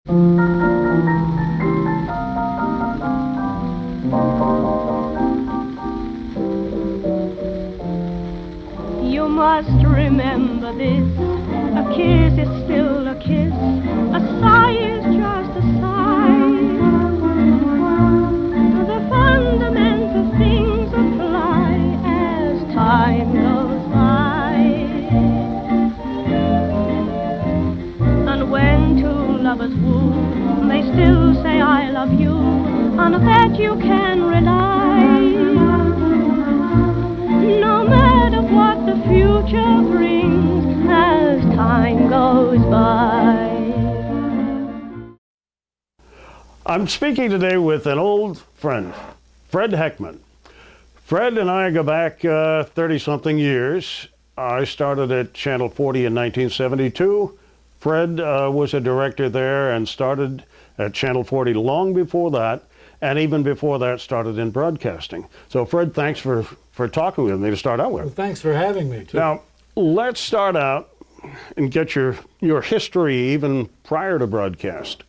You must remember this, a kiss is still a kiss, a sigh is just a sigh. The fundamental things apply as time goes by. And when two lovers woo, they still say I love you, on that you can rely. No matter what the future brings as time goes by. I'm speaking today with an old friend, Fred Heckman. Fred and I go back 30-something years. I started at Channel 40 in 1972. Fred was a director there and started at Channel 40 long before that, and even before that started in broadcasting. So Fred, thanks for talking with me to start out with. Well, thanks for having me, too. Now, let's start out and get your history even prior to broadcast.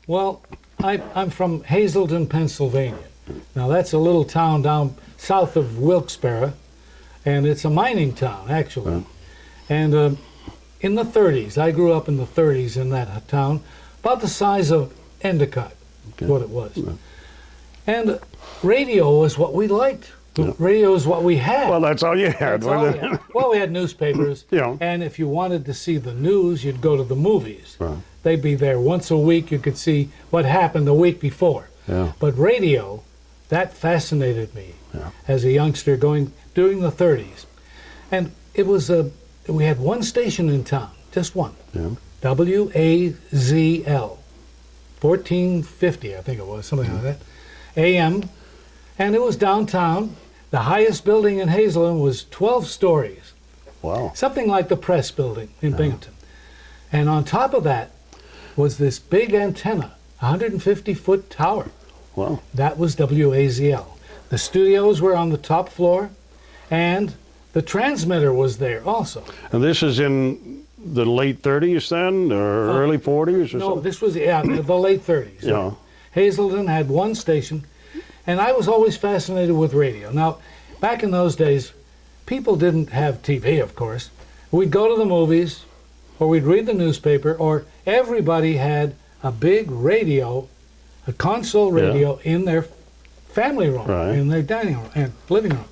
Well, I'm from Hazleton, Pennsylvania. Now, that's a little town down south of Wilkes-Barre, and it's a mining town, actually. And in the 30s, I grew up in the 30s in that town, about the size of Endicott, is what it was. And radio was what we liked. Radio is what we had. Well, that's all you had. Well, we had newspapers, and if you wanted to see the news, you'd go to the movies. Right. They'd be there once a week. You could see what happened the week before. Yeah. But radio, that fascinated me as a youngster during the 30s. And it was we had one station in town, just one, WAZL, 1450, I think it was, something like that, AM, and it was downtown. The highest building in Hazleton was 12 stories. Wow. Something like the press building in Binghamton. And on top of that was this big antenna, 150-foot tower. Wow. That was WAZL. The studios were on the top floor, and the transmitter was there also. And this is in the late 30s then, or early 40s? Or no, something? This was the late 30s. Yeah. Hazleton had one station, and I was always fascinated with radio. Now, back in those days, people didn't have TV, of course. We'd go to the movies, or we'd read the newspaper, or everybody had a big radio, a console radio in their family room, in their dining room and living room.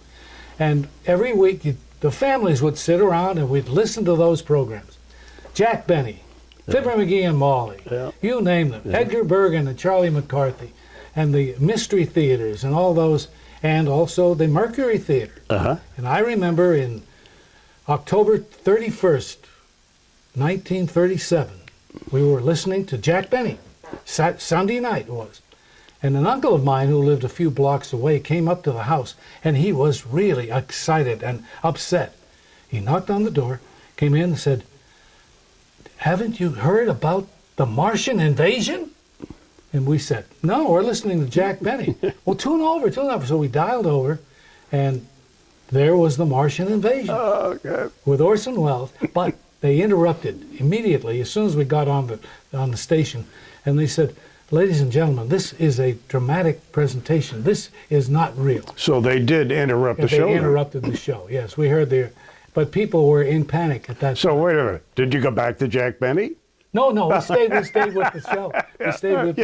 And every week, the families would sit around and we'd listen to those programs. Jack Benny, Fibber McGee and Molly, you name them. Edgar Bergen and Charlie McCarthy, and the Mystery Theaters and all those, and also the Mercury Theater. And I remember in October 31st, 1937, we were listening to Jack Benny. Sunday night it was. And an uncle of mine who lived a few blocks away came up to the house, and he was really excited and upset. He knocked on the door, came in and said, "Haven't you heard about the Martian invasion?" And we said, "No, we're listening to Jack Benny." "Well, tune over. So we dialed over, and there was the Martian invasion with Orson Welles. But they interrupted immediately as soon as we got on the station, and they said, "Ladies and gentlemen, this is a dramatic presentation. This is not real." So they did interrupt the show? They interrupted the show, yes. We heard but people were in panic at that time. So wait a minute. Did you go back to Jack Benny? No, we stayed with the show. We stayed with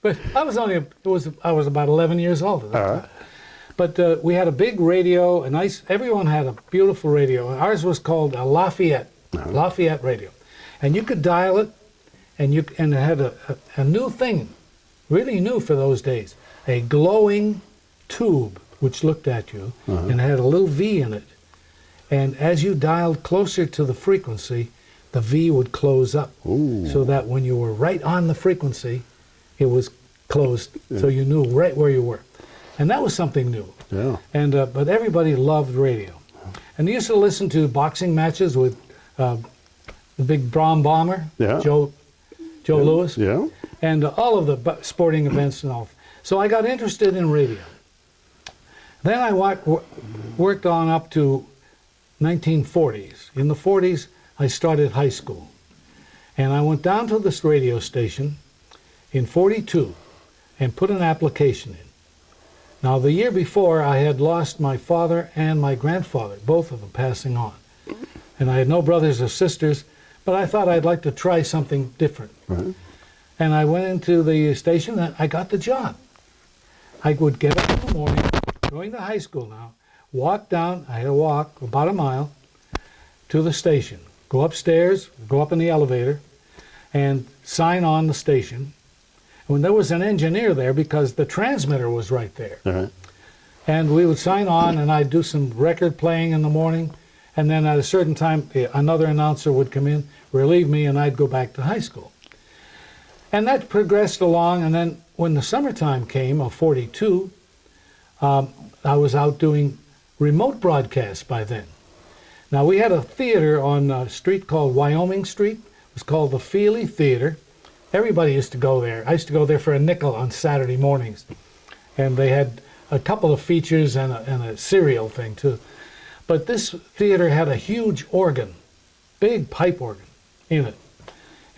but I was about 11 years old at that time. But we had a big radio, everyone had a beautiful radio. Ours was called a Lafayette radio. And you could dial it, and it had a new thing, really new for those days, a glowing tube which looked at you and had a little V in it. And as you dialed closer to the frequency, the V would close up. Ooh. So that when you were right on the frequency, it was closed, so you knew right where you were. And that was something new. Yeah. And but everybody loved radio. And they used to listen to boxing matches with the big Brom Bomber, Joe Louis, and all of the sporting events and all. So I got interested in radio. Then I worked on up to 1940s. In the 40s, I started high school. And I went down to this radio station in '42 and put an application in. Now, the year before, I had lost my father and my grandfather, both of them passing on. And I had no brothers or sisters, but I thought I'd like to try something different. Right. And I went into the station and I got the job. I would get up in the morning, going to high school now, walk down, I had to walk about a mile to the station, go upstairs, go up in the elevator, and sign on the station. When there was an engineer there because the transmitter was right there. Right. And we would sign on and I'd do some record playing in the morning, and then at a certain time another announcer would come in, relieve me, and I'd go back to high school. And that progressed along, and then when the summertime came of '42, I was out doing remote broadcasts by then. Now, we had a theater on a street called Wyoming Street. It was called the Feely Theater. Everybody used to go there. I used to go there for a nickel on Saturday mornings. And they had a couple of features and a serial thing, too. But this theater had a huge organ, big pipe organ in it.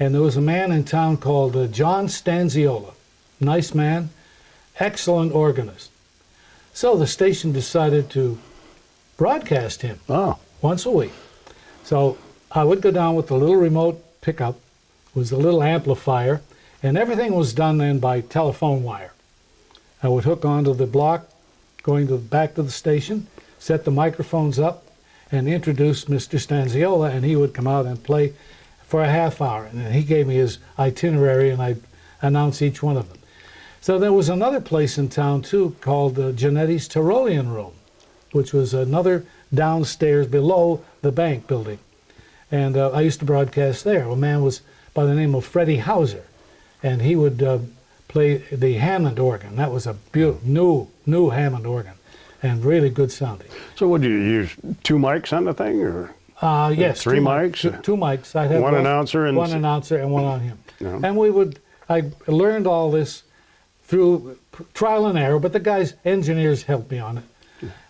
And there was a man in town called John Stanziola. Nice man, excellent organist. So the station decided to broadcast him once a week. So I would go down with a little remote pickup, was a little amplifier, and everything was done then by telephone wire. I would hook onto the block, going back to the station, set the microphones up, and introduce Mr. Stanziola, and he would come out and play for a half hour. And then he gave me his itinerary, and I'd announce each one of them. So there was another place in town, too, called Genetti's Tyrolean Room, which was another downstairs below the bank building. And I used to broadcast there. A man was by the name of Freddie Hauser, and he would play the Hammond organ. That was a beautiful, new Hammond organ, and really good sounding. So would you use 2 mics on the thing, or yes, 3 mics? 2 mics. I'd have one announcer and one announcer and one on him. Yeah. And I learned all this through trial and error, but the guys, engineers, helped me on it.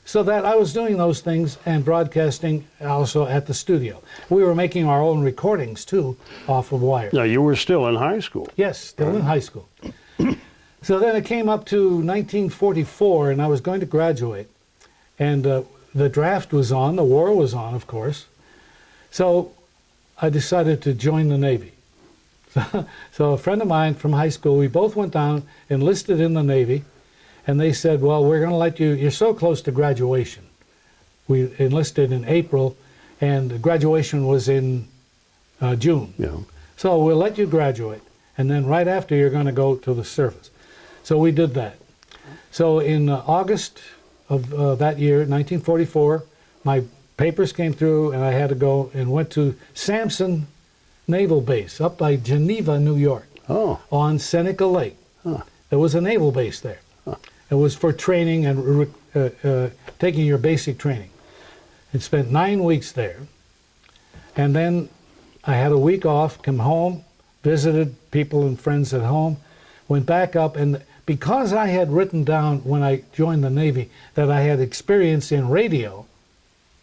So that I was doing those things and broadcasting also at the studio. We were making our own recordings, too, off of wire. Now, you were still in high school. Yes, still in high school. So then it came up to 1944, and I was going to graduate. And the draft was on, the war was on, of course. So I decided to join the Navy. So a friend of mine from high school, we both went down, enlisted in the Navy, and they said, well, we're going to let you, you're so close to graduation. We enlisted in April, and graduation was in June. Yeah. So we'll let you graduate, and then right after you're going to go to the service. So we did that. So in August of that year, 1944, my papers came through, and I had to go and went to Sampson Naval Base up by Geneva, New York, on Seneca Lake. There was a naval base there. It was for training and taking your basic training. I spent 9 weeks there. And then I had a week off, come home, visited people and friends at home, went back up, and because I had written down when I joined the Navy that I had experience in radio,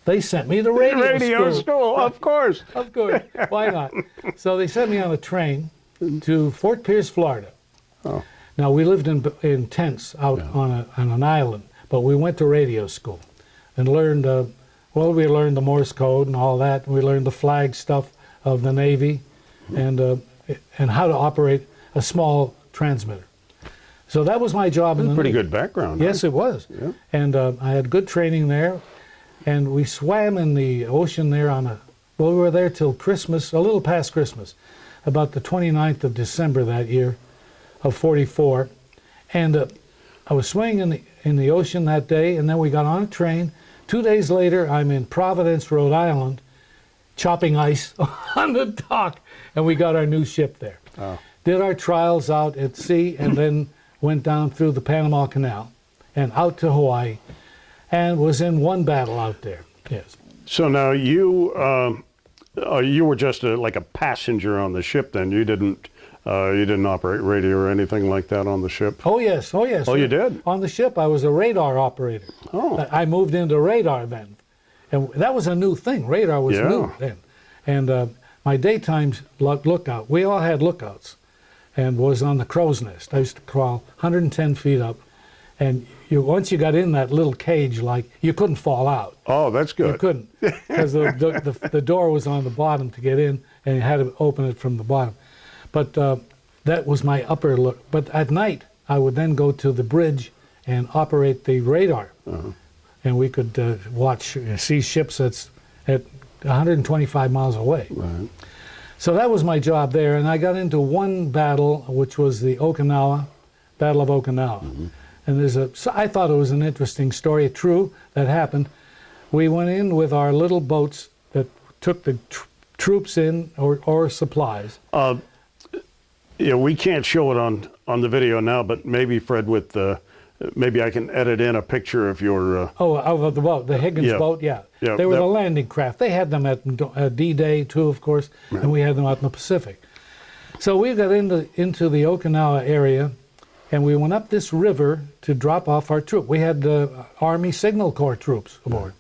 they sent me to radio school. Of course. Of course. Why not? So they sent me on a train to Fort Pierce, Florida. Now, we lived in tents out on an island, but we went to radio school and learned, we learned the Morse code and all that. We learned the flag stuff of the Navy and how to operate a small transmitter. So that was my job in the Pretty Navy. good background. Yes, it was. Yeah. And I had good training there. And we swam in the ocean there we were there till Christmas, a little past Christmas, about the 29th of December that year of '44. And I was swimming in the ocean that day, and then we got on a train. 2 days later, I'm in Providence, Rhode Island, chopping ice on the dock, and we got our new ship there. Did our trials out at sea, and then went down through the Panama Canal and out to Hawaii, and was in one battle out there. Yes. So now you were just like a passenger on the ship then. You didn't operate radio or anything like that on the ship? Oh, yes. Oh, yes. Oh, you did? On the ship, I was a radar operator. I moved into radar then. And that was a new thing. Radar was new then. And my daytime lookout, we all had lookouts. and was on the crow's nest. I used to crawl 110 feet up, and once you got in that little cage, like, you couldn't fall out. Oh, that's good. You couldn't, because the door was on the bottom to get in, and you had to open it from the bottom. But that was my upper look. But at night, I would then go to the bridge and operate the radar. And we could see ships at 125 miles away. Right. So that was my job there, and I got into one battle, which was the Battle of Okinawa. And I thought it was an interesting story, true, that happened. We went in with our little boats that took the troops in or supplies. Yeah, we can't show it on the video now, but maybe Fred, maybe I can edit in a picture of your. Of the boat, the Higgins boat, yeah. They were the landing craft. They had them at D-Day too, of course, and we had them out in the Pacific. So we got into the Okinawa area, and we went up this river to drop off our troop. We had Army Signal Corps troops aboard.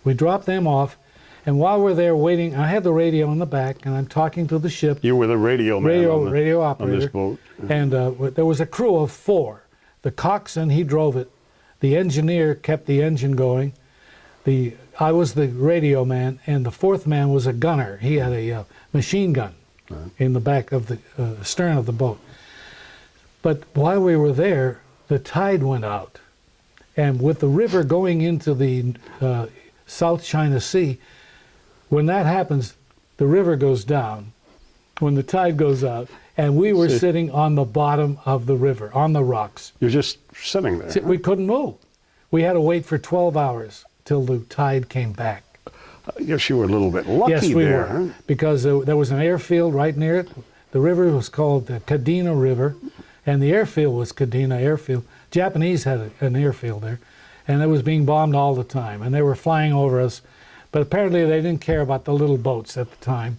We dropped them off. And while we're there waiting, I had the radio in the back, and I'm talking to the ship. You were the radio man radio operator. On this boat. And there was a crew of 4. The coxswain, he drove it. The engineer kept the engine going. I was the radio man, and the 4th man was a gunner. He had a machine gun in the back of the stern of the boat. But while we were there, the tide went out. And with the river going into the South China Sea, when that happens, the river goes down, when the tide goes out, and we were sitting on the bottom of the river, on the rocks. You're just sitting there. We couldn't move. We had to wait for 12 hours till the tide came back. I guess you were a little bit lucky there. Yes, we were, because there was an airfield right near it. The river was called the Kadena River, and the airfield was Kadena Airfield. Japanese had an airfield there, and it was being bombed all the time, and they were flying over us. But apparently they didn't care about the little boats at the time.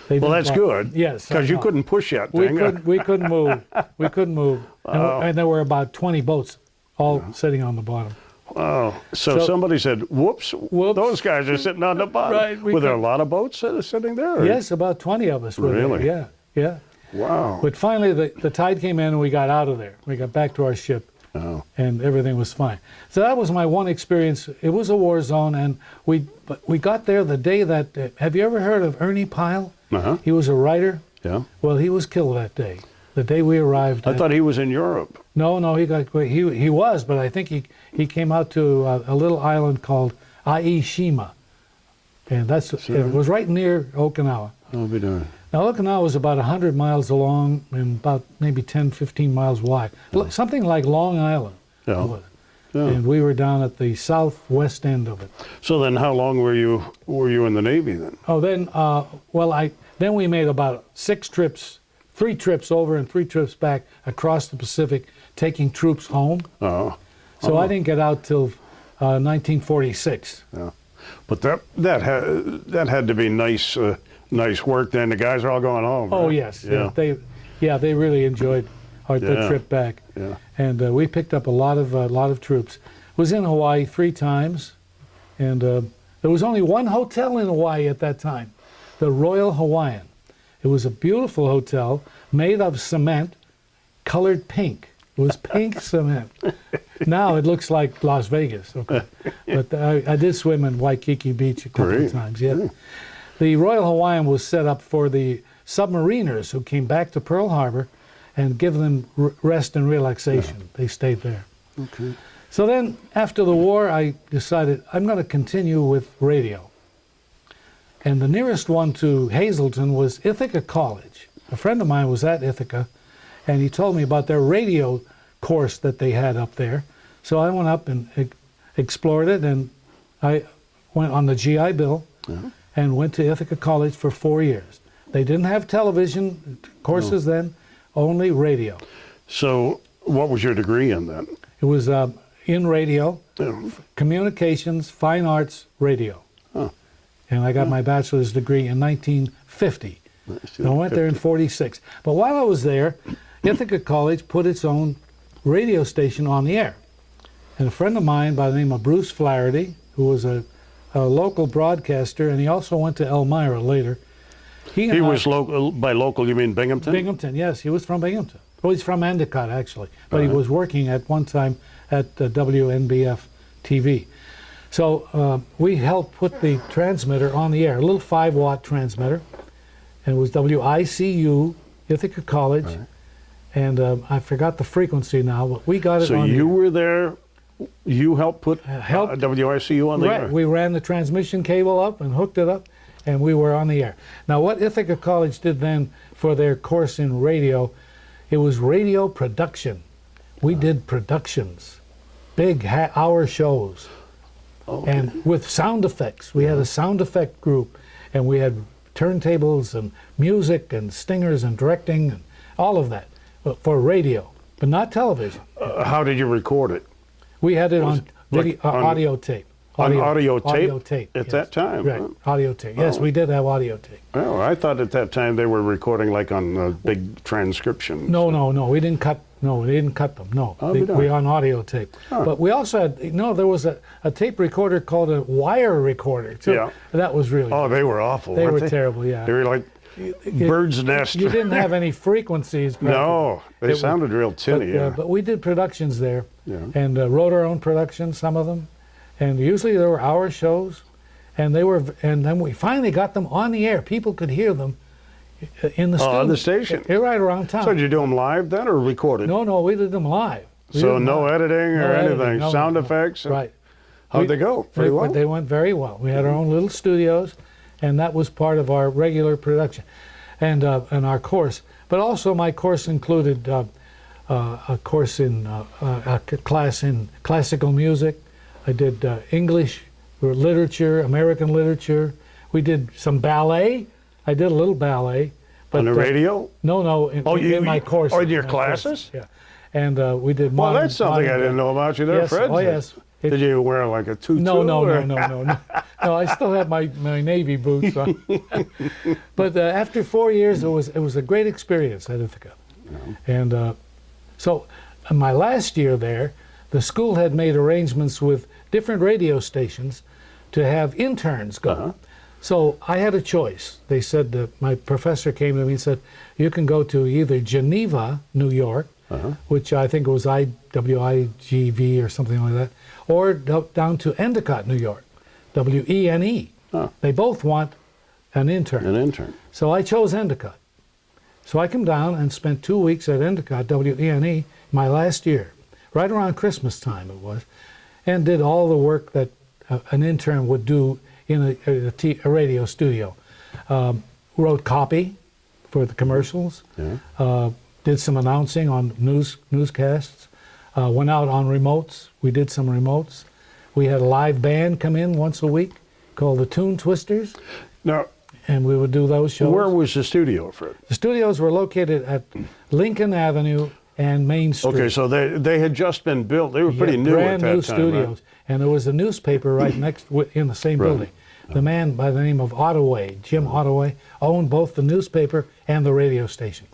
Well, that's good. Yes. Because you couldn't push that thing. We couldn't move. We couldn't move. And there were about 20 boats all sitting on the bottom. Wow. So somebody said, whoops, those guys are sitting on the bottom. Right. Were there a lot of boats sitting there? Or? Yes, about 20 of us were really? there. Yeah. Wow. But finally the tide came in and we got out of there. We got back to our ship. Oh. And everything was fine. So that was my one experience. It was a war zone, and we got there the day that. Have you ever heard of Ernie Pyle? He was a writer. Yeah. Well, he was killed that day. The day we arrived. I thought he was in Europe. No, he was, but I think he came out to a little island called Aishima, and it was right near Okinawa. I'll be darned. Now, Okinawa was about 100 miles long and about maybe 10, 15 miles wide. Something like Long Island. Yeah. And we were down at the southwest end of it. So then how long were you in the Navy then? Oh, then, then we made about 6 trips, 3 trips over and 3 trips back across the Pacific, taking troops home. Oh. So I didn't get out till 1946. Yeah. But that had to be nice work then. The guys are all going home. Oh, right? yes. Yeah. They really enjoyed the trip back. Yeah. And we picked up a lot of troops. Was in Hawaii 3 times, and there was only one hotel in Hawaii at that time, the Royal Hawaiian. It was a beautiful hotel made of cement, colored pink. It was pink cement. Now it looks like Las Vegas. Okay. But I did swim in Waikiki Beach a couple of times. Yeah. The Royal Hawaiian was set up for the submariners who came back to Pearl Harbor and give them rest and relaxation. They stayed there. Okay. So then, after the war, I decided I'm going to continue with radio. And the nearest one to Hazleton was Ithaca College. A friend of mine was at Ithaca, and he told me about their radio course that they had up there. So I went up and explored it, and I went on the GI Bill and went to Ithaca College for 4 years. They didn't have television courses then, only radio. So what was your degree in then? It was in radio, communications, fine arts, radio. Oh. And I got my bachelor's degree in 1950. And I went there in 46. But while I was there, Ithaca College put its own radio station on the air. And a friend of mine by the name of Bruce Flaherty, who was a local broadcaster, and he also went to Elmira later, He was local. By local, you mean Binghamton? Binghamton, yes, he was from Binghamton. Well, he's from Endicott, actually, but he was working at one time at WNBF TV. So we helped put the transmitter on the air, a little 5-watt transmitter, and it was WICU, Ithaca College, and I forgot the frequency now, but we got it on the air. So you were there, you helped put WICU on the air? We ran the transmission cable up and hooked it up, and we were on the air. Now, what Ithaca College did then for their course in radio, it was radio production. We did productions, big hour shows. Okay. And with sound effects. We had a sound effect group, and we had turntables and music and stingers and directing and all of that for radio, but not television. How did you record it? We had it on audio tape. Audio tape at that time? Right, huh? audio tape. Yes, we did have audio tape. Oh, I thought at that time they were recording like on big transcriptions. No, we didn't cut. No, we didn't cut them. No, we on audio tape. Huh. But we also had there was a tape recorder called a wire recorder too. Yeah. That was really. Oh, they were awful. They weren't were terrible. Yeah. They were like bird's nest. You didn't have any frequencies. No, they sounded real tinny. But we did productions there, Yeah. and wrote our own productions, some of them, and usually there were hour shows, and then we finally got them on the air. People could hear them in the studio. On the station. Right around town. So did you do them live then or recorded? No, we did them live. So no editing or anything, sound no. effects? Right. How'd they go? Pretty well? They went very well. We had our own little studios, and that was part of our regular production and our course. But also my course included a course in a class in classical music. I did English literature, American literature. We did some ballet. I did a little ballet. But, on the radio? No, in my course. Oh, in your classes? Yeah. And we did Well, that's something I didn't know about you there, yes, Fred. Oh, yes. Did you wear like a tutu? No. No, I still had my Navy boots on. But after 4 years, it was a great experience at Ithaca. Yeah. And so in my last year there, the school had made arrangements with different radio stations to have interns go. So I had a choice. They said that my professor came to me and said, you can go to either Geneva, New York, which I think was WIGV or something like that, or down to Endicott, New York, WENE. They both want an intern. An intern. So I chose Endicott. So I came down and spent 2 weeks at Endicott, WENE, my last year, right around Christmas time it was, and did all the work that an intern would do in a radio studio. Wrote copy for the commercials, did some announcing on newscasts, went out on remotes. We did some remotes. We had a live band come in once a week called the Tune Twisters. Now, and we would do those shows. Where was the studio, Fred? The studios were located at Lincoln Avenue and Main Street. Okay, so they had just been built. They were pretty new at that brand new time, studios. right? And there was a newspaper right next in the same building. The man by the name of Ottaway, Jim Ottaway, owned both the newspaper and the radio station.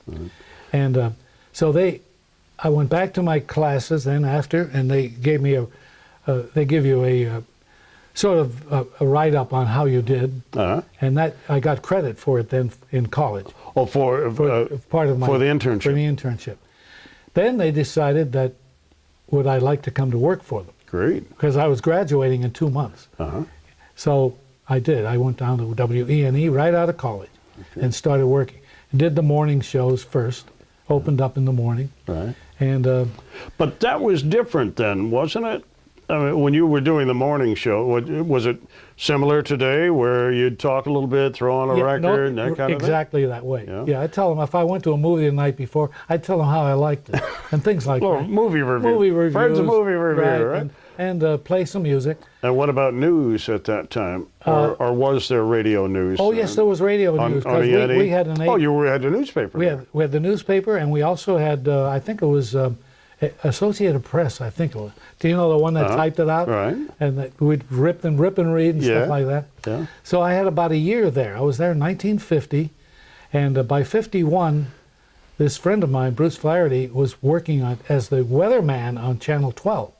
And so I went back to my classes then after, and they gave me they give you a sort of a write-up on how you did, and that I got credit for it then in college. Oh, for part of my for the internship. For the internship. Then they decided that would I like to come to work for them? Great. Because I was graduating in 2 months. So I did. I went down to WENE right out of college and started working. Did the morning shows first. Opened up in the morning. Right. And but that was different then, wasn't it? I mean, when you were doing the morning show, was it similar today, where you'd talk a little bit, throw on a record, and that kind of thing? Exactly that way. Yeah, I tell them if I went to a movie the night before, I'd tell them how I liked it and things like that. Movie review. Movie reviews. Fred's a movie reviewer, right? And play some music. And what about news at that time? Or was there radio news? Oh, yes, there was radio news. Because we had an... Oh, you had a newspaper. We had the newspaper, and we also had, I think it was Associated Press, I think it was. Do you know the one that typed it out? Right. And that we'd rip and read and stuff like that. Yeah. So I had about a year there. I was there in 1950, and by 51, this friend of mine, Bruce Flaherty, was working as the weatherman on Channel 12,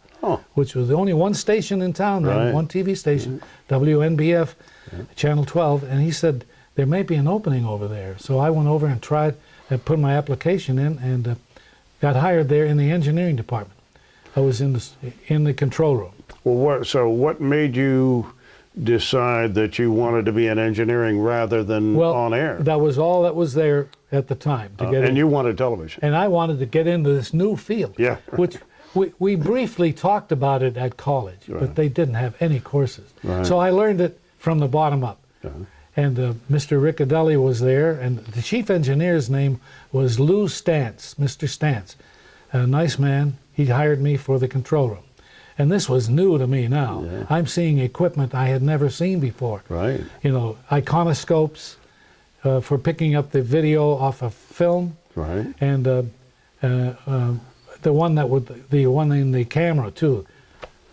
which was the only one station in town then, one TV station, WNBF, Channel 12, and he said, there may be an opening over there. So I went over and tried and put my application in and got hired there in the engineering department. I was in the control room. Well, what made you decide that you wanted to be in engineering rather than on air? That was all that was there at the time to get in. And you wanted television. And I wanted to get into this new field, yeah, which we briefly talked about it at college, but they didn't have any courses. So I learned it from the bottom up. And Mr. Riccadelli was there, and the chief engineer's name was Lou Stantz, Mr. Stantz. A nice man. He hired me for the control room. And this was new to me now. Yeah. I'm seeing equipment I had never seen before. Right. You know, iconoscopes for picking up the video off of film. Right. And the one in the camera too,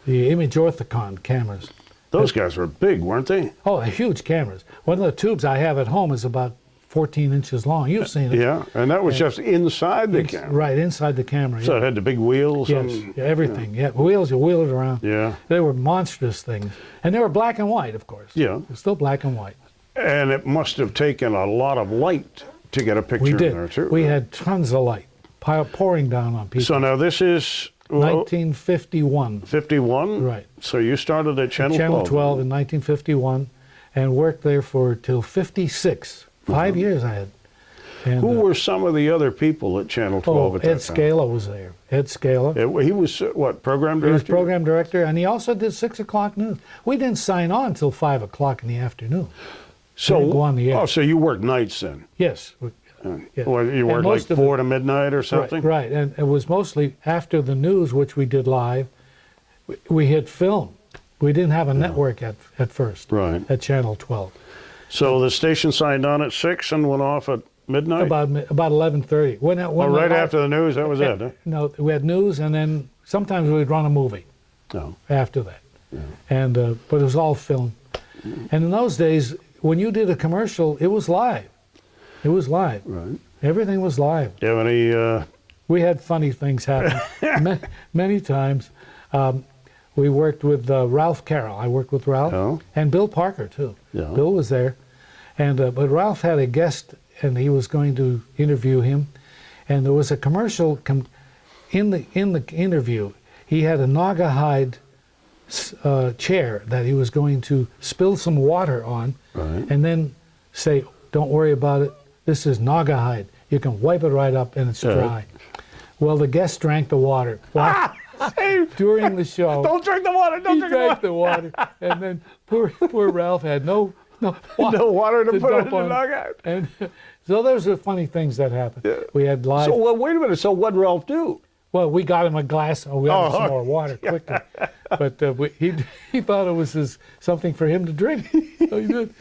the image orthicon cameras. Those guys were big, weren't they? Oh, they're huge cameras. One of the tubes I have at home is about 14 inches long. You've seen it. Yeah, and that was just inside the camera. Right, inside the camera. So it had the big wheels. Yes, and, everything. Yeah, wheels, you wheel it around. Yeah. They were monstrous things. And they were black and white, of course. Yeah. They're still black and white. And it must have taken a lot of light to get a picture We did. in there, too. We had tons of light pouring down on people. So now this is... 1951. 51? Right. So you started at Channel 12? Channel 12 in 1951 and worked there till 56. 5 years I had. And, who were some of the other people at Channel 12 at that Ed time? Scala was there. Ed Scala. He was, what, program director? He was program director, and he also did 6 o'clock news. We didn't sign on until 5 o'clock in the afternoon. So, go on the air. Oh, so you worked nights then? Yes. Yeah. Well, you worked like 4 to midnight or something? Right, and it was mostly after the news, which we did live, we hit film. We didn't have a network at first. Right. At Channel 12. So the station signed on at 6 and went off at midnight? About 11:30. Right after the news, that was it, huh? No, we had news, and then sometimes we'd run a movie. No. After that. Yeah. And but it was all film. And in those days, when you did a commercial, it was live. It was live. Right. Everything was live. Do you have any... We had funny things happen many times. We worked with Ralph Carroll. I worked with Ralph. Oh. And Bill Parker, too. Yeah. Bill was there. And but Ralph had a guest, and he was going to interview him. And there was a commercial in the interview. He had a Naugahyde chair that he was going to spill some water on, Right. and then say, "Don't worry about it. This is Naugahyde. You can wipe it right up, and it's dry." Well, the guest drank the water during the show. Don't drink the water! Don't He drank the water, and then poor Ralph had no water to put it in dump the on. dugout. And so those are funny things that happened. Yeah. We had live. So, well, wait a minute. So what did Ralph do? Well, we got him a glass. We got him some more water quickly. But he thought it was something for him to drink. So he did.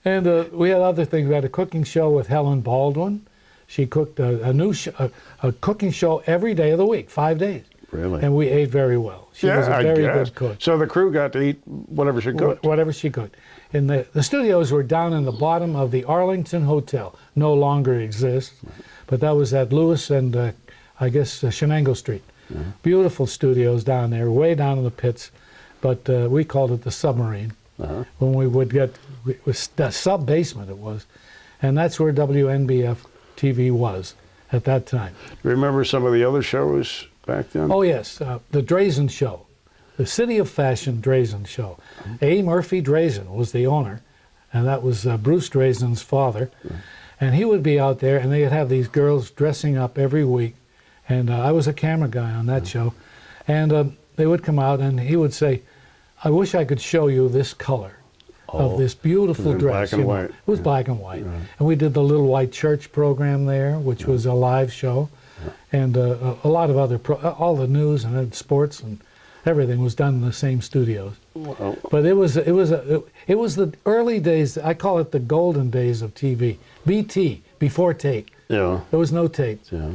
And we had other things. We had a cooking show with Helen Baldwin. She cooked a cooking show every day of the week, 5 days. Really? And we ate very well. She was a very good cook. So the crew got to eat whatever she cooked? Whatever she cooked. And the studios were down in the bottom of the Arlington Hotel. No longer exists. But that was at Lewis and, I guess, Shenango Street. Yeah. Beautiful studios down there, way down in the pits. But we called it the submarine. When we would it was the sub-basement it was. And that's where WNBF TV was at that time. Remember some of the other shows back then? Oh, yes. The Drazen Show. The City of Fashion Drazen Show. A. Murphy Drazen was the owner, and that was Bruce Drazen's father. And he would be out there, and they'd have these girls dressing up every week. And I was a camera guy on that show. And they would come out, and he would say, "I wish I could show you this color of this beautiful dress." Black and white. It was black and white. And we did the Little White Church program there, which was a live show. And a lot of other, all the news and sports and everything was done in the same studios. Wow. But it was the early days. I call it the golden days of TV. BT, before tape. Yeah. There was no tape. Yeah.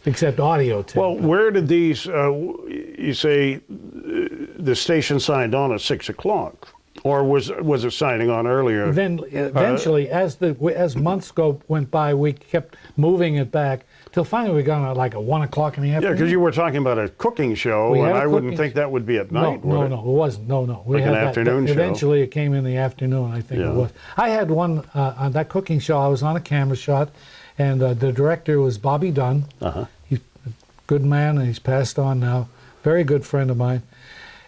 Except audio tape. Well, where did these? You say the station signed on at 6 o'clock, or was it signing on earlier? Then eventually, as months went by, we kept moving it back till finally we got on at like at 1 o'clock in the Yeah, afternoon. because you were talking about a cooking show, We had and a I wouldn't cooking think that would be at night, No, would it? it wasn't. No. We Like an had that- afternoon show. Eventually, it came in the afternoon. I think Yeah. it was. I had one on that cooking show. I was on a camera shot, and the director was Bobby Dunn. He's a good man, and he's passed on now. Very good friend of mine.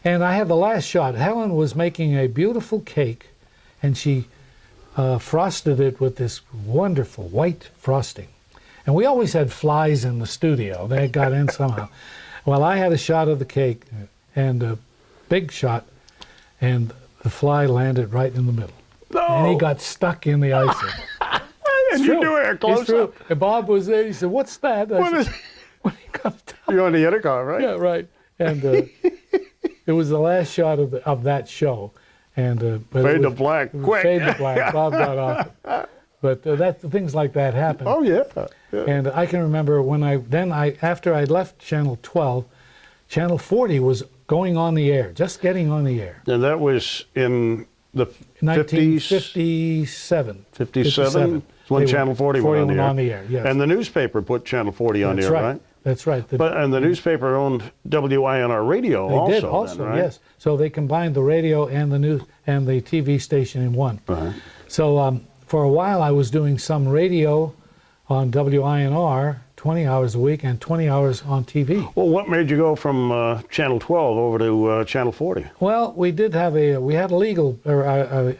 And I had the last shot. Helen was making a beautiful cake, and she frosted it with this wonderful white frosting. And we always had flies in the studio. They got in somehow. Well, I had a shot of the cake, and a big shot, and the fly landed right in the middle. No. And he got stuck in the icing. And you do a It's close true. up. And Bob was there. He said, "What's that?" I What said, is? "What are you gonna tell?" You're on the intercom, right? Yeah, right. And it was the last shot of that show. And but Fade it to was- black, it was quick. Fade to black. Bob got off. But things like that happen. Oh yeah. Yeah. And I can remember when after I left Channel 12, Channel 40 was going on the air, just getting on the air. And that was in the 50s, 1957. 57, when Channel 40 went on the air. Yes. And the newspaper put Channel 40 on the air, right? That's right. And the newspaper owned WINR radio They also. did also, then, right? yes. So they combined the radio and the news and the TV station in one. Right. So for a while I was doing some radio on WINR, 20 hours a week, and 20 hours on TV. Well, what made you go from Channel 12 over to Channel 40? Well, we had a legal or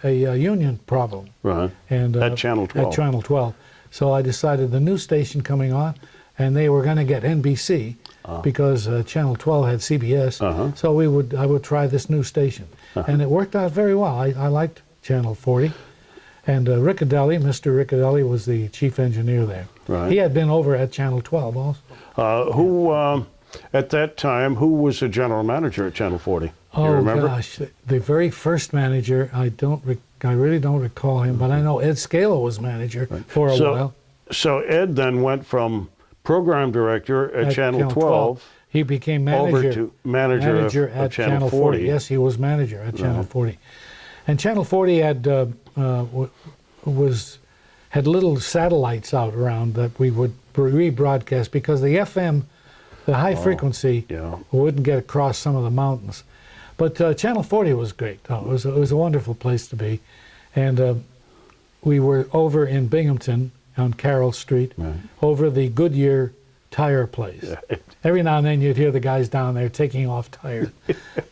a union problem. Right. And At Channel 12. At Channel 12. So I decided the new station coming on, and they were going to get NBC because Channel 12 had CBS. So I would try this new station, and it worked out very well. I liked Channel 40, and Riccadelli, Mr. Riccadelli, was the chief engineer there. Right. He had been over at Channel 12 also. At that time, who was the general manager at Channel 40? You Oh remember? gosh, the very first manager, I really don't recall him, but I know Ed Scala was manager for a while. So Ed then went from program director at Channel 12 He became manager. over to manager of at Channel 40. Yes, he was manager at Channel 40. And Channel 40 had little satellites out around that we would rebroadcast because the FM, the high frequency, wouldn't get across some of the mountains. But Channel 40 was great. It was a wonderful place to be. And we were over in Binghamton on Carroll Street, over the Goodyear tire place. Every now and then you'd hear the guys down there taking off tires.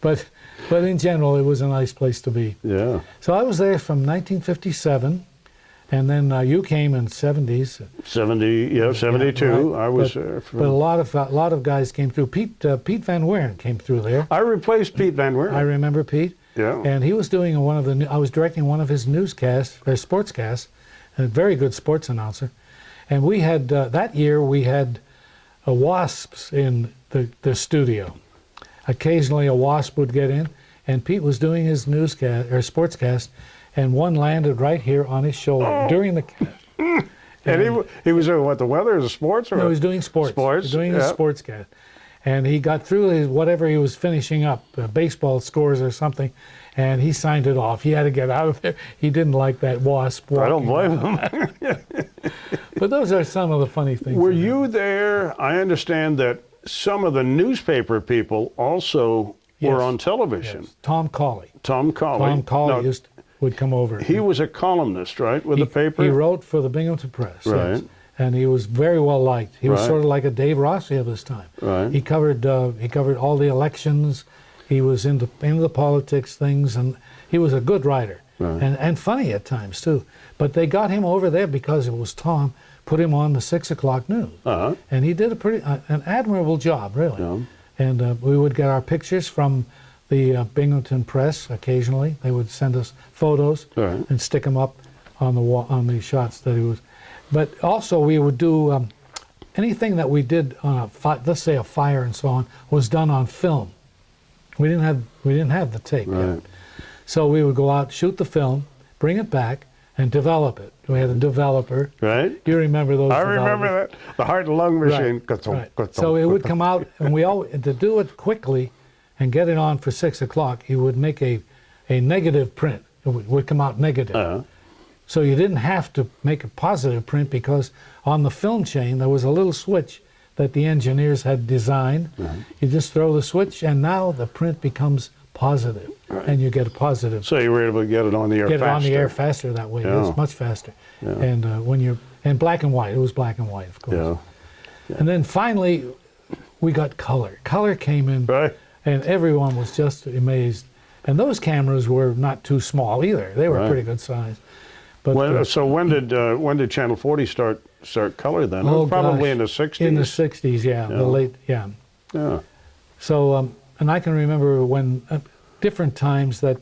but in general, it was a nice place to be. Yeah. So I was there from 1957, and then you came in 70s. 72. Right. I was there. But a lot of guys came through. Pete Van Weeren came through there. I replaced Pete Van Weeren. I remember Pete. Yeah. And he was doing I was directing one of his newscasts, or sportscasts, a very good sports announcer. And we had, that year, we had wasps in the studio. Occasionally a wasp would get in, and Pete was doing his newscast, or sportscast, and one landed right here on his shoulder during the cast. And he was doing what, the weather, the sports? Or No, he was doing sports. Sports, He was doing his sportscast. And he got through his whatever he was finishing up, baseball scores or something, and he signed it off. He had to get out of there. He didn't like that wasp walking. I don't blame him. But those are some of the funny things. Were you there? I understand that some of the newspaper people also were on television. Yes. Tom Cawley. Tom Cawley. Tom Cawley Now, would come over. he was a columnist, right, with the paper? He wrote for the Binghamton Press. Right. Yes. And he was very well liked. He was Right. sort of like a Dave Rossi of his time. Right. He covered all the elections. He was into the politics things, and he was a good writer. Right. And funny at times too. But they got him over there because it was Tom. Put him on the 6 o'clock news, and he did an admirable job, really. Yeah. And we would get our pictures from the Binghamton Press occasionally. They would send us photos Right. and stick them up on the on the shots that he was. But also we would do anything that we did on let's say a fire and so on was done on film. We didn't have the tape Right. yet. So we would go out, shoot the film, bring it back, and develop it. We had a developer. Right. You remember those? I remember that. The heart and lung machine. Right. So it would come out, and to do it quickly and get it on for 6 o'clock, he would make a negative print. It would come out negative. So you didn't have to make a positive print because on the film chain there was a little switch that the engineers had designed. You just throw the switch and now the print becomes positive, and you get a positive. So you were able to get it on the air faster. Get it on the air faster that way. Yeah. It's much faster. Yeah. And when you're in black and white, it was black and white, of course. Yeah. And then finally, we got color. Color came in, and everyone was just amazed. And those cameras were not too small either. They were pretty good size. But so when did Channel 40 start color then? Oh, probably gosh, in the 60s. In the 60s, yeah, the late, yeah. So, and I can remember when different times that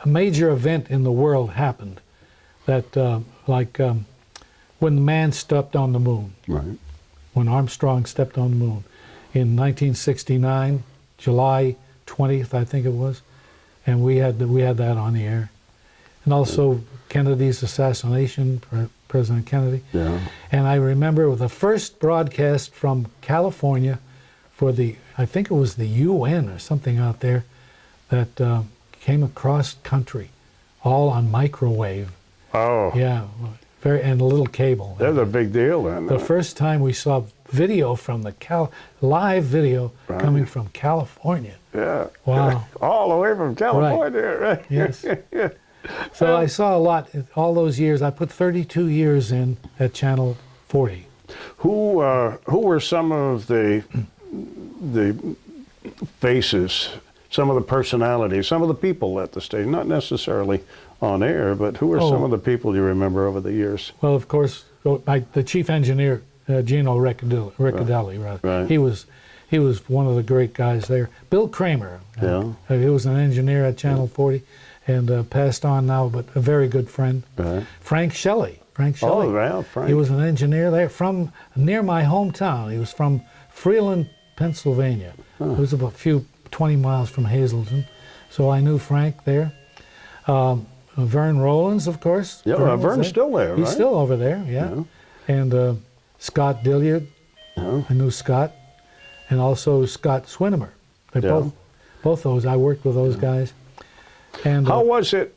a major event in the world happened, that when the man stepped on the moon, when Armstrong stepped on the moon, in 1969, July 20th, I think it was, and we had that on the air, and also Kennedy's assassination, President Kennedy. And I remember the first broadcast from California for I think it was the UN or something out there, that came across country, all on microwave. Oh. Yeah, and a little cable. That's a big deal then. The first time we saw video from live video coming from California. Yeah. Wow. All the way from California, right? Yes. So I saw a lot all those years. I put 32 years in at Channel 40. Who were some of the faces, some of the personalities, some of the people at the station, not necessarily on air, but who were some of the people you remember over the years? Well, of course, the chief engineer, Gino Riccadelli. Right. He was one of the great guys there. Bill Kramer. He was an engineer at Channel 40 and passed on now, but a very good friend. Frank Shelley. Oh, yeah, Frank. He was an engineer there from near my hometown. He was from Freeland, Pennsylvania. It was about 20 miles from Hazleton. So I knew Frank there. Vern Rollins, of course. Yeah, Vern's still there, right? He's still over there, yeah. And Scott Dilliard. I knew Scott. And also Scott Swinimer. They both those. I worked with those guys. And how was it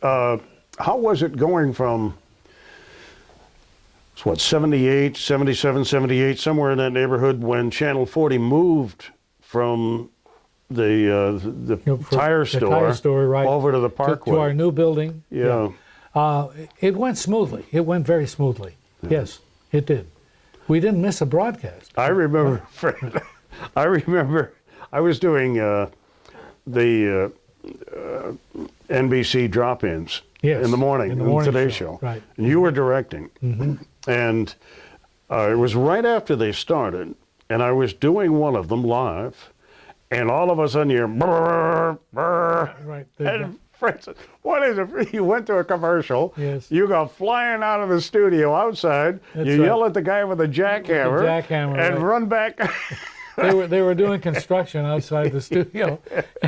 going from 78, 77, 78, somewhere in that neighborhood when Channel 40 moved from the tire store right, over to the Parkway. To our new building. Yeah. It went smoothly. It went very smoothly. Yes, it did. We didn't miss a broadcast. I remember, Fred, I was doing the NBC drop-ins in the morning, in the Today Show. Right. And you were directing. And it was right after they started, and I was doing one of them live, and all of a sudden you're brr, brr, and Fred said, what is it? You went to a commercial, you go flying out of the studio outside, you yell at the guy with the jackhammer, and run back. They were doing construction outside the studio,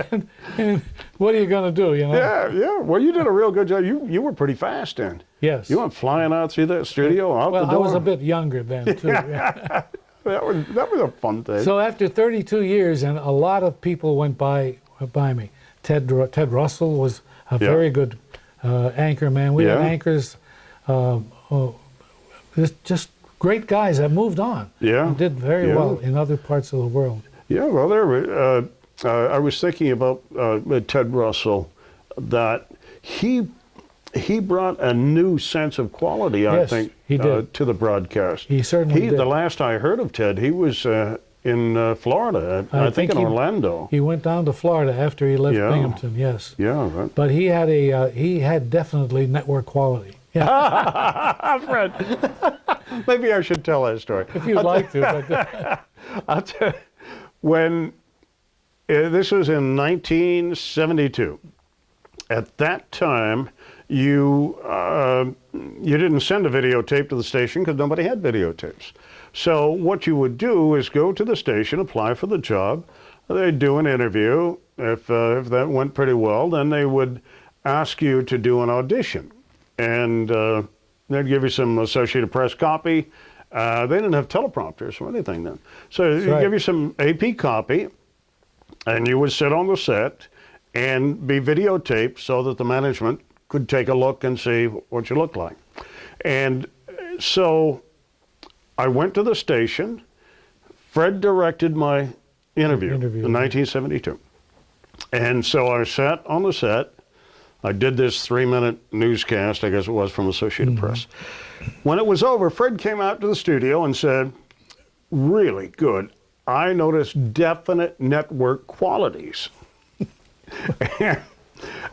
and what are you going to do, you know? Yeah. Well, you did a real good job. You were pretty fast then. Yes. You went flying out through that studio, out the door. Well, I was a bit younger then, too. That was a fun thing. So after 32 years, and a lot of people went by me. Ted Russell was a very good anchor man. We had anchors, just great guys that moved on. And did very well in other parts of the world. Yeah, well, I was thinking about Ted Russell, that he brought a new sense of quality, I think, to the broadcast. He certainly did. The last I heard of Ted, he was in Florida, I think in Orlando. He went down to Florida after he left Binghamton, yes. Yeah, right. But he had definitely network quality. Yeah. Fred, maybe I should tell that story. If you'd like to. I'll tell you, when this was in 1972, at that time, you didn't send a videotape to the station because nobody had videotapes. So what you would do is go to the station, apply for the job. They'd do an interview. If that went pretty well, then they would ask you to do an audition. And they'd give you some Associated Press copy. They didn't have teleprompters or anything then. So they'd give you some AP copy, and you would sit on the set and be videotaped so that the management could take a look and see what you look like. And so I went to the station. Fred directed my interview in 1972. And so I sat on the set. I did this 3-minute newscast, I guess it was, from Associated Press. When it was over, Fred came out to the studio and said, really good. I noticed definite network qualities.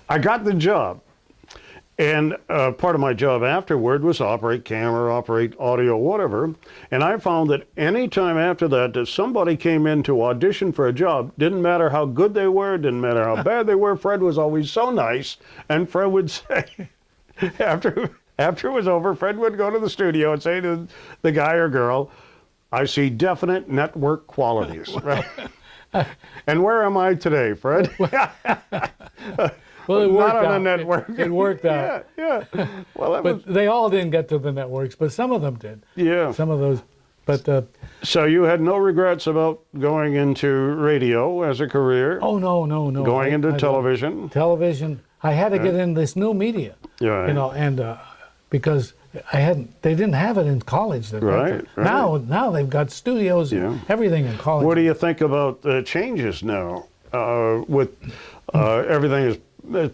I got the job. And part of my job afterward was operate camera, operate audio, whatever. And I found that any time after that that somebody came in to audition for a job, didn't matter how good they were, didn't matter how bad they were, Fred was always so nice. And Fred would say, after it was over, Fred would go to the studio and say to the guy or girl, I see definite network qualities. Right? And where am I today, Fred? Well, it worked Not on out. the network. It worked out. Yeah. Well, But they all didn't get to the networks, but some of them did. Yeah. Some of those. But So you had no regrets about going into radio as a career? oh no. Going into I television? Television. I had to get in this new media. Yeah. You know, and because they didn't have it in college. Right. Now they've got studios and everything in college. What do you think about the changes now? With everything is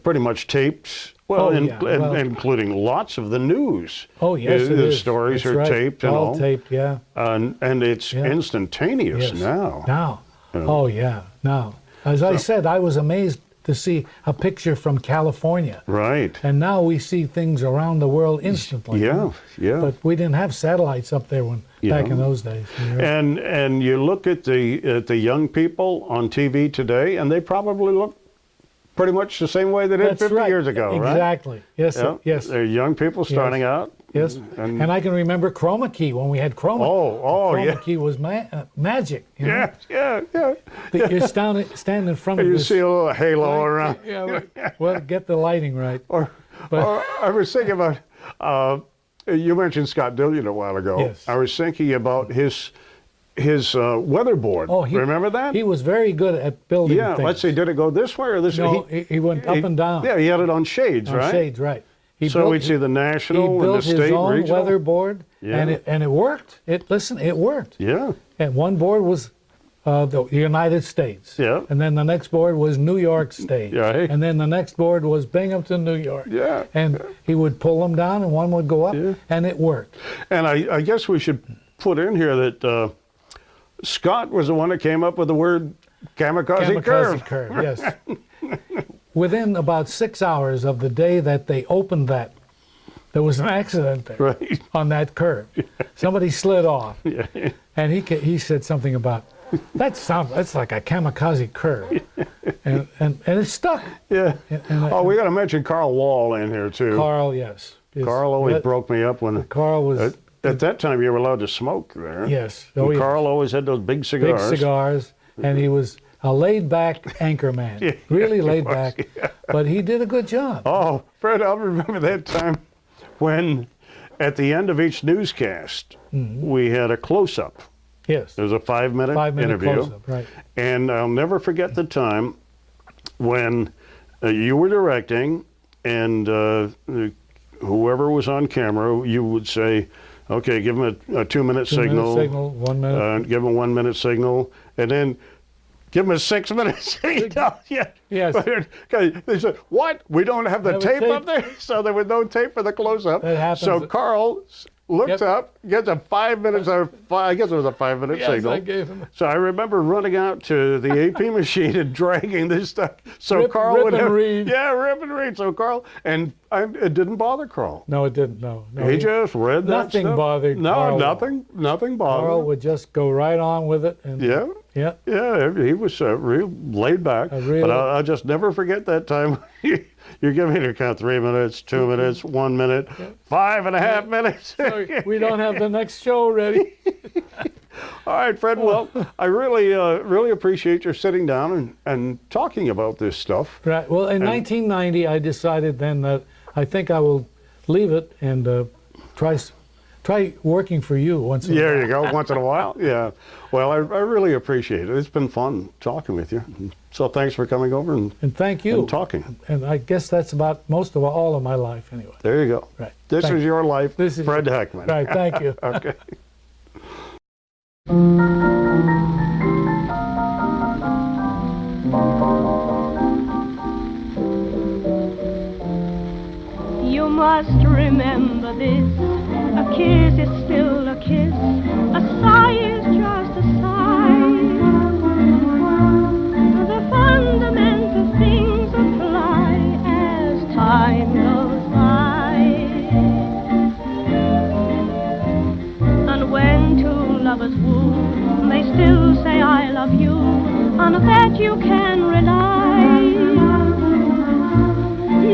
pretty much taped. Well, including lots of the news. Oh yes, it the is. stories That's are right. taped and all. Taped, yeah. And it's instantaneous Yes. now. Now. Yeah. Oh yeah. Now, as I said, I was amazed to see a picture from California. Right. And now we see things around the world instantly. Yeah. But we didn't have satellites up there back in those days. And you look at the young people on TV today, and they probably look pretty much the same way they did 50 years ago, right? Exactly. Yes. Yeah. Yes. They're young people starting out. Yes. And I can remember Chroma Key when we had Chroma. Chroma Key was magic. You know? Yeah. You're standing in front of You this. see a little halo around. Yeah. Well, get the lighting right. Or I was thinking about, you mentioned Scott Dillion a while ago. Yes. I was thinking about his weatherboard. Oh, remember that? He was very good at building things. Let's see, did it go this way or this way? No, he went up and down. Yeah, he had it on shades, right? Shades, right. So we'd see the national and the state, He built his own regional. weatherboard, Yeah. and it worked. It worked. Yeah. And one board was the United States. Yeah. And then the next board was New York State. Yeah. And then the next board was Binghamton, New York. Yeah. And he would pull them down, and one would go up, and it worked. And I guess we should put in here that Scott was the one that came up with the word kamikaze curve. Yes. Within about 6 hours of the day that they opened that, there was an accident there Right. on that curve. Somebody slid off, Yeah. and he said something about that's like a kamikaze curve, and it stuck. Yeah. And We got to mention Carl Wall in here too. Carl, yes. Carl always broke me up when. Carl was. At that time, you were allowed to smoke there. Yes. And Carl always had those big cigars. Big cigars, and he was a laid-back anchor man. Really laid back, but he did a good job. Oh, Fred, I'll remember that time when, at the end of each newscast, we had a close-up. Yes. There was a 5-minute 5-minute interview. close-up, right. And I'll never forget the time when you were directing, and whoever was on camera, you would say, okay, give him a 2-minute signal. 2-minute signal, 1 minute. Give him a 1-minute signal, and then give him a 6-minute signal. Yeah. Yes. They said, what? We don't have the Have a tape tape. up there? So there was no tape for the close-up. That happens. So Carl looked up, gets a 5 minutes, I guess it was a 5-minute Yes, signal. I gave him. So I remember running out to the AP machine and dragging this stuff. So Carl rip would and have, read. Yeah, rip and read. So Carl, and it didn't bother Carl. No, it didn't. No. He just read that Nothing stuff. bothered No, Carl. nothing bothered Carl him. would just go right on with it. And, Yeah. Yeah. Yeah, he was real laid back. But I'll just never forget that time. You're giving me to count 3 minutes, 2 minutes, 1 minute, 5.5 minutes. Sorry, we don't have the next show ready. All right, Fred. Well, I really appreciate your sitting down and talking about this stuff. Right. Well, in 1990, I decided then that I think I will leave it and try try working for you once in a while. There you go, once in a while. Yeah. Well, I really appreciate it. It's been fun talking with you. So thanks for coming over and thank you. and talking. And I guess that's about all of my life anyway. There you go. Right. This Thank is you. your life, This is Fred Heckman. Right, thank you. Okay. You must remember this. A kiss is still a kiss. A sigh is just a sigh. The fundamental things apply as time goes by. And when two lovers woo, they still say I love you. On that you can rely.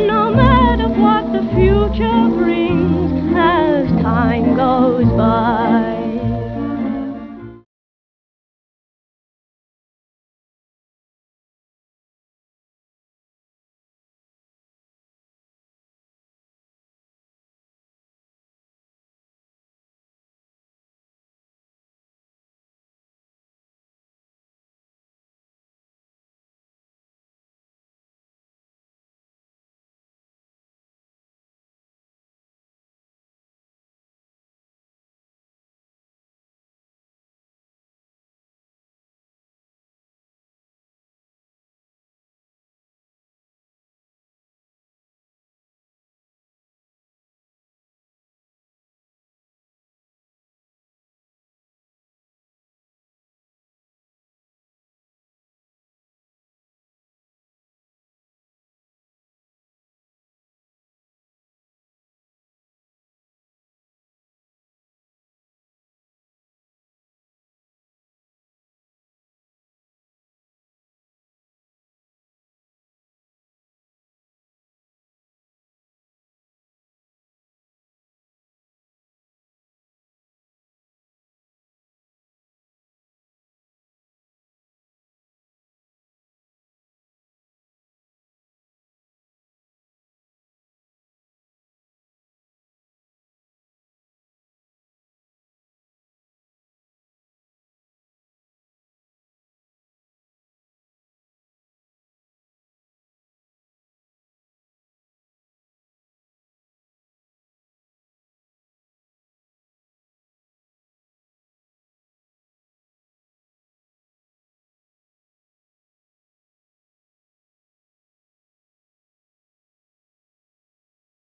No matter what the future brings as time goes by.